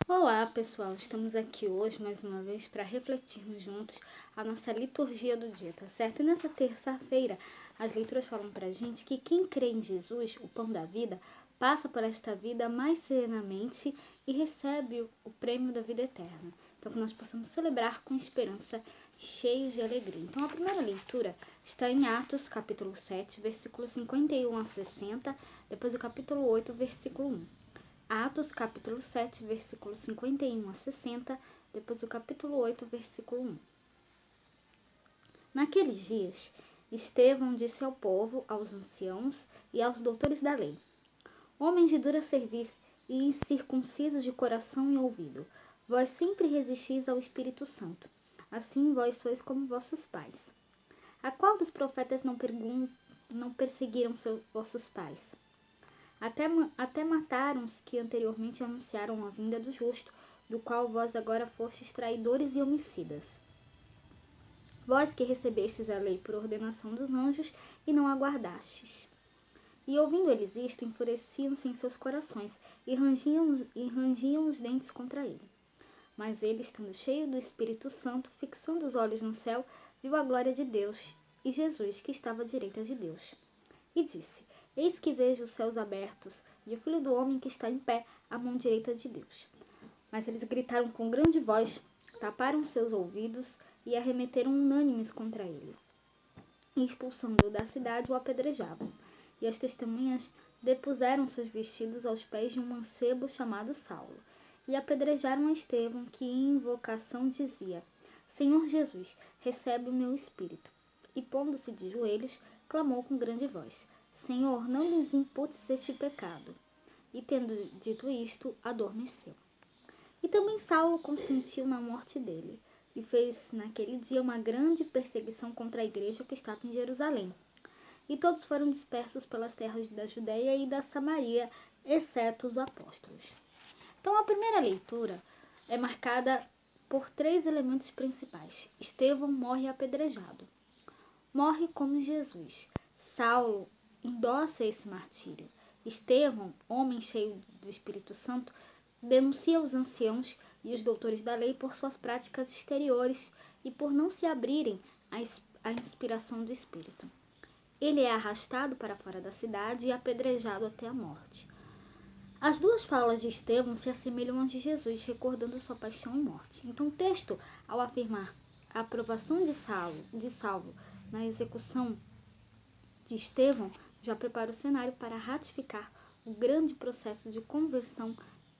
Olá pessoal, estamos aqui hoje mais uma vez para refletirmos juntos a nossa liturgia do dia, tá certo? E nessa terça-feira as leituras falam pra gente que quem crê em Jesus, o pão da vida, passa por esta vida mais serenamente e recebe o prêmio da vida eterna. Então que nós possamos celebrar com esperança, cheios de alegria. Então a primeira leitura está em Atos capítulo 7, versículos 51 a 60, depois o capítulo 8, versículo 1. Atos, capítulo 7, versículos 51 a 60, depois o capítulo 8, versículo 1. Naqueles dias, Estevão disse ao povo, aos anciãos e aos doutores da lei: Homens de dura cerviz e incircuncisos de coração e ouvido, vós sempre resistis ao Espírito Santo. Assim vós sois como vossos pais. A qual dos profetas não perseguiram vossos pais? Até mataram os que anteriormente anunciaram a vinda do justo, do qual vós agora fostes traidores e homicidas. Vós que recebestes a lei por ordenação dos anjos e não aguardastes. E ouvindo eles isto, enfureciam-se em seus corações e rangiam os dentes contra ele. Mas ele, estando cheio do Espírito Santo, fixando os olhos no céu, viu a glória de Deus e Jesus, que estava à direita de Deus. E disse: Eis que vejo os céus abertos e o Filho do Homem que está em pé à mão direita de Deus. Mas eles gritaram com grande voz, taparam seus ouvidos e arremeteram unânimes contra ele. E expulsando-o da cidade, o apedrejavam. E as testemunhas depuseram seus vestidos aos pés de um mancebo chamado Saulo. E apedrejaram a Estevão, que em invocação dizia: Senhor Jesus, recebe o meu espírito. E pondo-se de joelhos, clamou com grande voz: Senhor, não lhes imputes este pecado. E tendo dito isto, adormeceu. E também Saulo consentiu na morte dele, e fez naquele dia uma grande perseguição contra a igreja que estava em Jerusalém. E todos foram dispersos pelas terras da Judéia e da Samaria, exceto os apóstolos. Então a primeira leitura é marcada por três elementos principais. Estevão morre apedrejado. Morre como Jesus. Saulo endossa esse martírio. Estevão, homem cheio do Espírito Santo, denuncia os anciãos e os doutores da lei por suas práticas exteriores e por não se abrirem à inspiração do Espírito. Ele é arrastado para fora da cidade e apedrejado até a morte. As duas falas de Estevão se assemelham às de Jesus, recordando sua paixão e morte. Então, o texto, ao afirmar a aprovação de Saulo na execução de Estevão, já prepara o cenário para ratificar o grande processo de conversão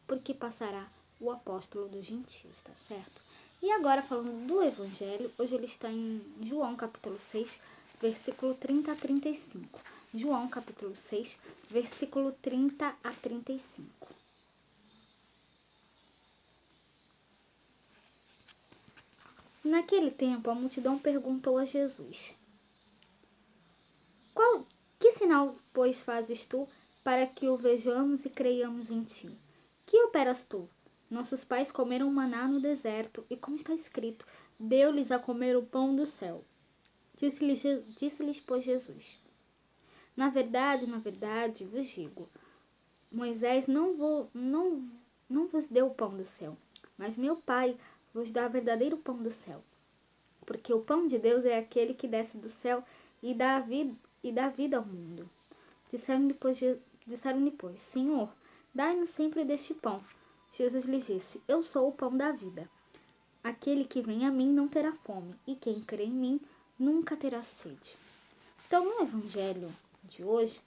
por que passará o apóstolo dos gentios, tá certo? E agora, falando do Evangelho, hoje ele está em João capítulo 6, versículo 30 a 35. João capítulo 6, versículo 30 a 35. Naquele tempo, a multidão perguntou a Jesus: Que sinal, pois, fazes tu para que o vejamos e creiamos em ti? Que operas tu? Nossos pais comeram maná no deserto, e como está escrito, deu-lhes a comer o pão do céu. Disse-lhes, pois, Jesus: na verdade, vos digo, Moisés não vos deu o pão do céu, mas meu Pai vos dá o verdadeiro pão do céu. Porque o pão de Deus é aquele que desce do céu e dá vida ao mundo. Disseram-lhe, pois, Senhor, dai-nos sempre deste pão. Jesus lhes disse: Eu sou o pão da vida. Aquele que vem a mim não terá fome, e quem crê em mim nunca terá sede. Então, no Evangelho de hoje,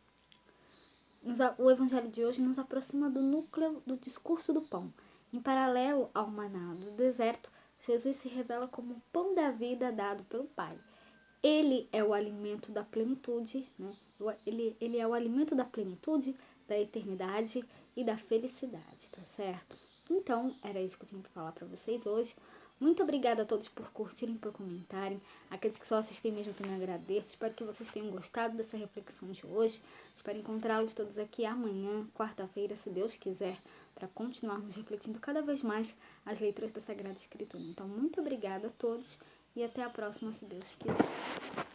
o Evangelho de hoje nos aproxima do núcleo do discurso do pão. Em paralelo ao maná do deserto, Jesus se revela como o pão da vida dado pelo Pai. Ele é o alimento da plenitude, né? Ele é o alimento da plenitude, da eternidade e da felicidade, tá certo? Então, era isso que eu tinha para falar para vocês hoje. Muito obrigada a todos por curtirem, por comentarem. Aqueles que só assistem mesmo também agradeço. Espero que vocês tenham gostado dessa reflexão de hoje. Espero encontrá-los todos aqui amanhã, quarta-feira, se Deus quiser, para continuarmos refletindo cada vez mais as leituras da Sagrada Escritura. Então, muito obrigada a todos e até a próxima, se Deus quiser.